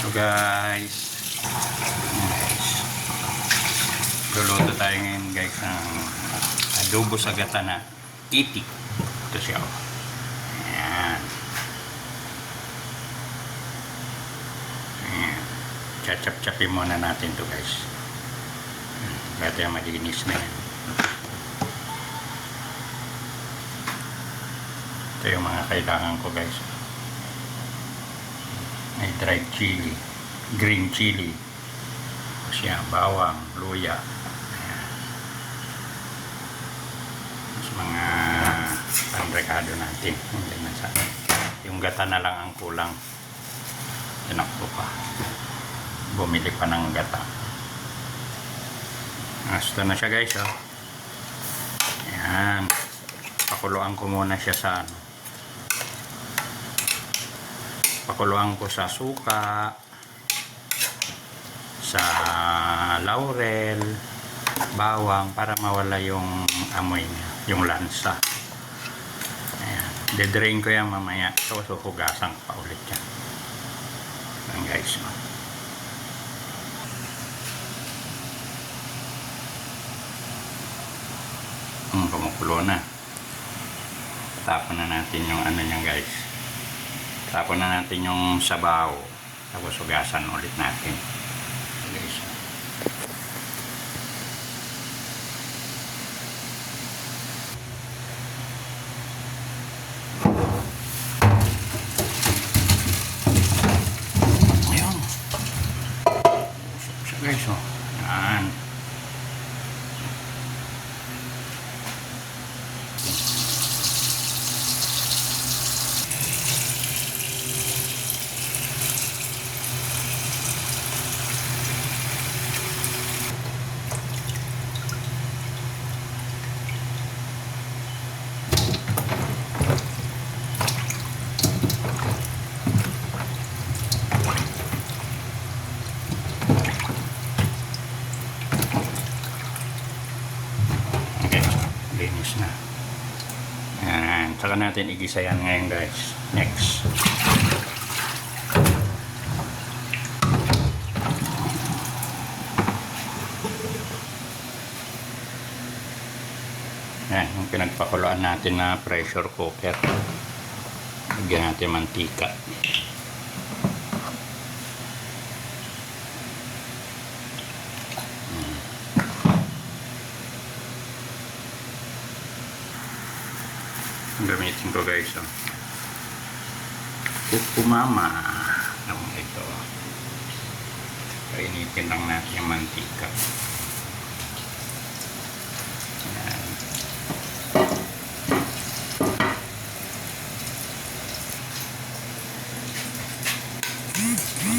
So guys, luluto tayo ngayon guys ng adobo sa gata na itik. Ito siya. Ayan. Ayan. Chachap-chapin muna natin to guys. Kaya tayo malinis na yan. Ito yung mga kailangan ko guys. May dried chili, green chili, siya, bawang, luya. Ayan. Mas mga panrekado natin. Yung gata na lang ang kulang. Tinakbo pa. Bumili pa ng gata. Ito na siya guys. Oh. Ayan. Pakuluan ko muna siya sa ano. Pakuluan ko sa suka, sa laurel, bawang para mawala yung amoy niya, yung lansa. Ayan. De-drain ko yan mamaya. So hugasan ko pa ulit yan. Ayan guys. Kumukulo na. Tapon na natin yung ano niya guys. Tapon na natin yung sabaw. Tapos hugasan ulit natin. Guys. Ayun. Usap siya guys. Oh. Yan. Linis na. Ayan. Saka natin igisa yan ngayon guys. Next. Ayan. Yung pinagpakuluan natin na pressure cooker. Lagyan natin mantika. Gamitin ko guys. Oh. Kukumama. Naman ito. Painitin lang natin yung mantika. Ayan.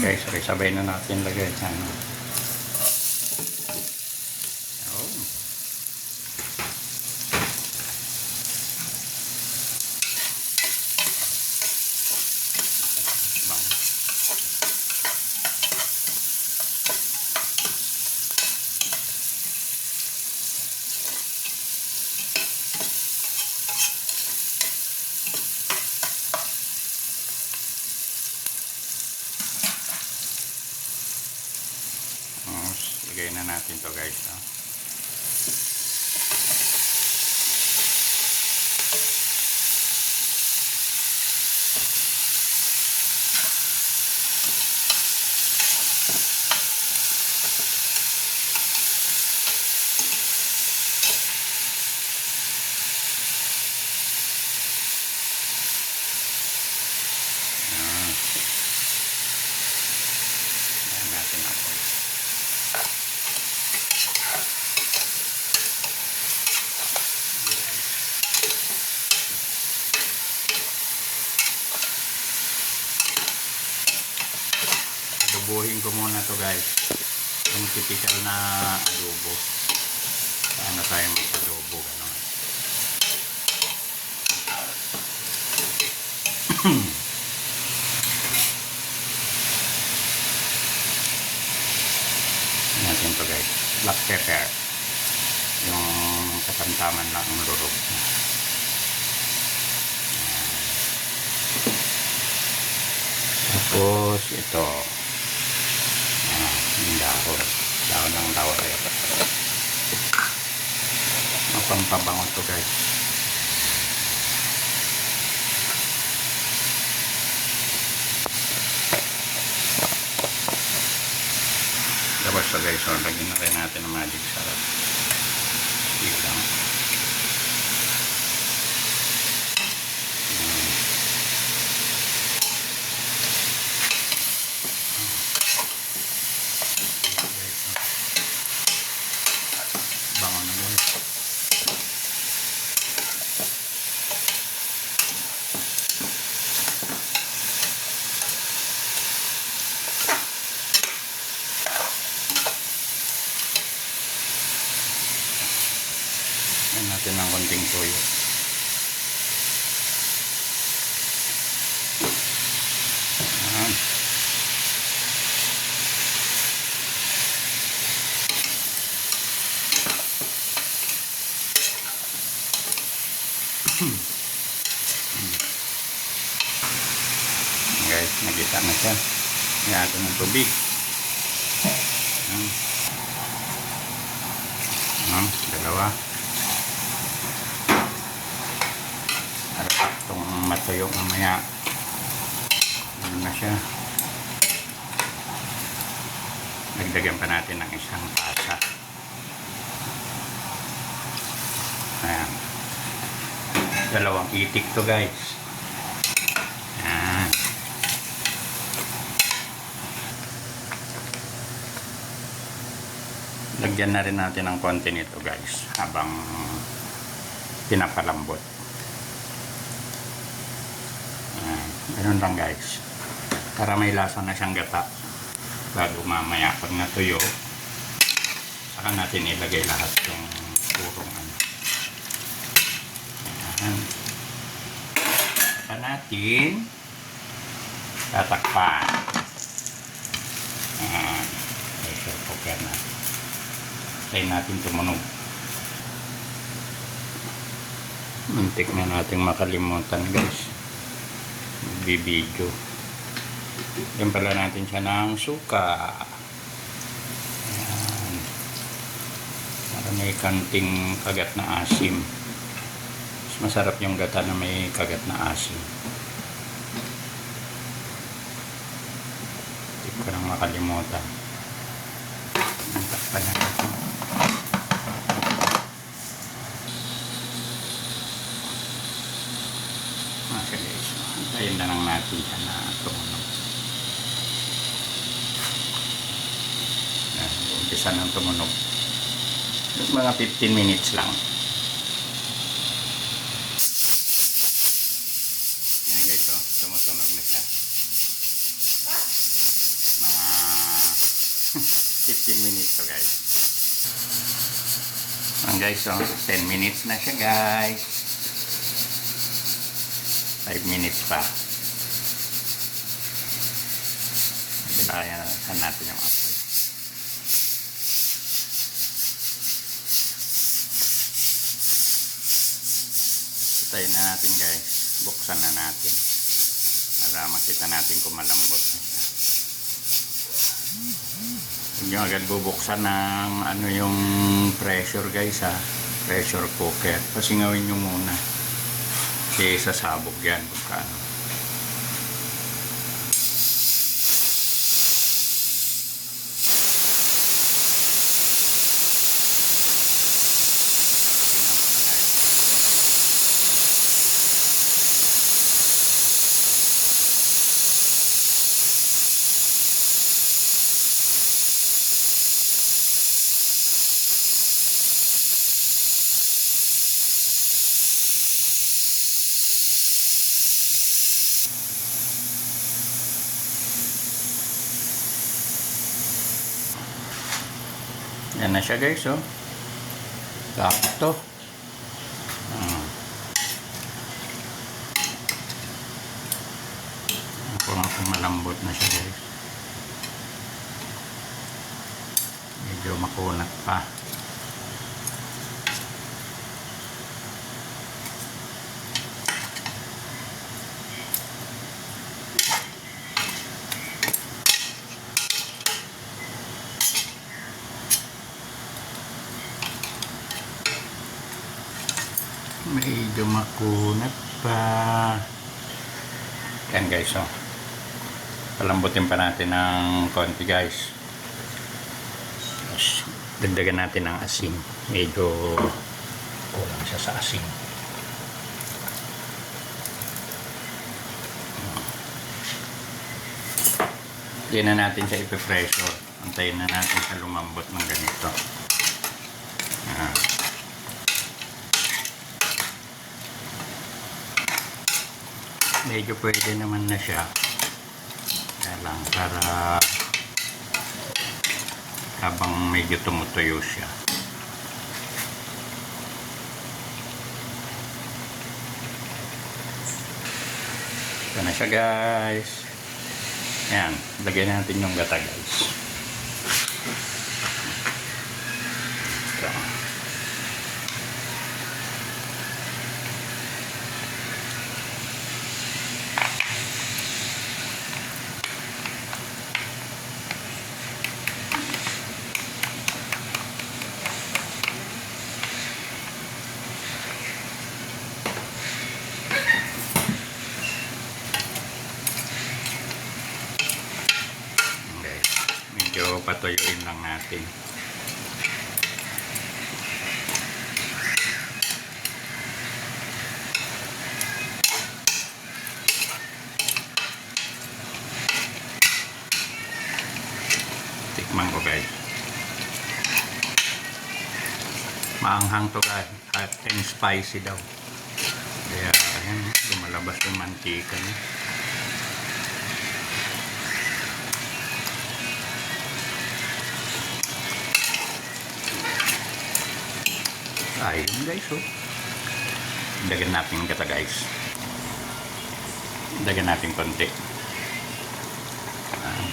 Okay, sabay na natin lagay. Ano. Lagay na natin to guys. No? Ayan natin ako. Adobohin ko muna to guys. Yung typical na adobo. Paano tayo mag-adobo gano'n. Natin to guys. Black pepper. Yung katamtaman lang ang lurog. Tapos ito Yung dahon ng laurel. Mapampabango to guys. Tapos so guys, so lagyan na rin natin ng magic sarap. Sige lang. Bango na guys. Lagyan natin ng konting toyo. Ayan. Guys, nagisa na siya. Ngayon ng tubig. Dalawa. Para itong matuyo mamaya. Ano na siya. Nagdagan pa natin ng isang tasa. Ayan. Dalawang itik to guys. Ayan. Lagyan na rin natin ng konti nito guys habang pinapalambot. Ayan. Ganun lang guys. Para may lasa na siyang gata. Bago mamaya pag natuyo, saka natin ilagay lahat yung purong ano. Ayan. Saka natin tatakpan. Ayan. Pressure cooker na. Tayo natin tumunog. Muntik na natin makalimutan guys. Magbibidyo. Yan pala natin siya ng suka. Ayan. Para may kanting kagat na asim. Mas masarap yung gata na may kagat na asim. Hindi ko nang makalimutan. Takpan na natin. Antayin na lang natin siya na tumunog. Umpisa ng tumunog. Mga 15 minutes lang. Ayan guys, oh, tumutunog na siya. Mga 15 minutes to guys. Ayan guys, oh, 10 minutes na siya guys. 5 minutes pa. Kaya natin yung apoy. Patayin na natin guys. Buksan na natin. Para makita natin kung malambot na siya. Huwag nyo agad bubuksan ng ano yung pressure guys ha. Pressure cooker. Pasingawin nyo muna. Kasi sasabog yan pagkano. Yan na siya guys, oh. Sakto. Kung malambot na siya guys. Medyo makunat pa. medyo makunat pa. Yan guys, oh. Palambutin pa natin ng konti guys. Tapos, dagdagan natin ng asin. Medyo kulang siya sa asin. Hindi na natin siya ipipressure. Antayin na natin siya lumambot ng ganito. Medyo pwede naman na siya. Kaya lang para habang medyo tumutuyo siya. Ito na siya guys. Ayan, lagyan natin yung gata guys. Ito. Medyo patuyuin lang natin. Tikman ko guys. Maanghang to guys at and spicy daw. Kaya ayan, lumalabas yung mantika niya. Ayun guys, oh. Dagan natin gata guys. Dagan natin konti.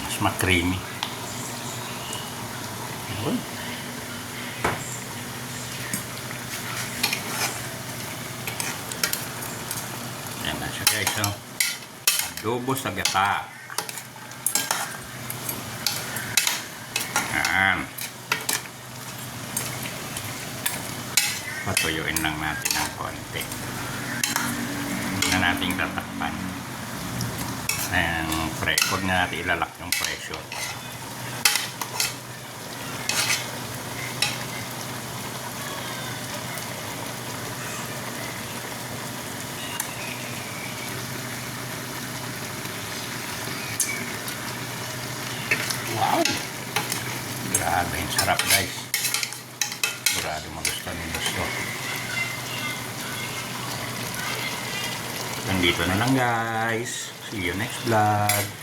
Mas ma-creamy. Ayun. Ayan na siya guys, oh. Adobo sa gata. Ayan. Patuyuin lang natin ng konti. Hindi na natin tatakpan. Ayan, huwag na natin ilalak yung pressure. Wow! Grabe, sarap guys. Sigurado magustuhan nyo gusto. Nandito na lang guys. See you next vlog.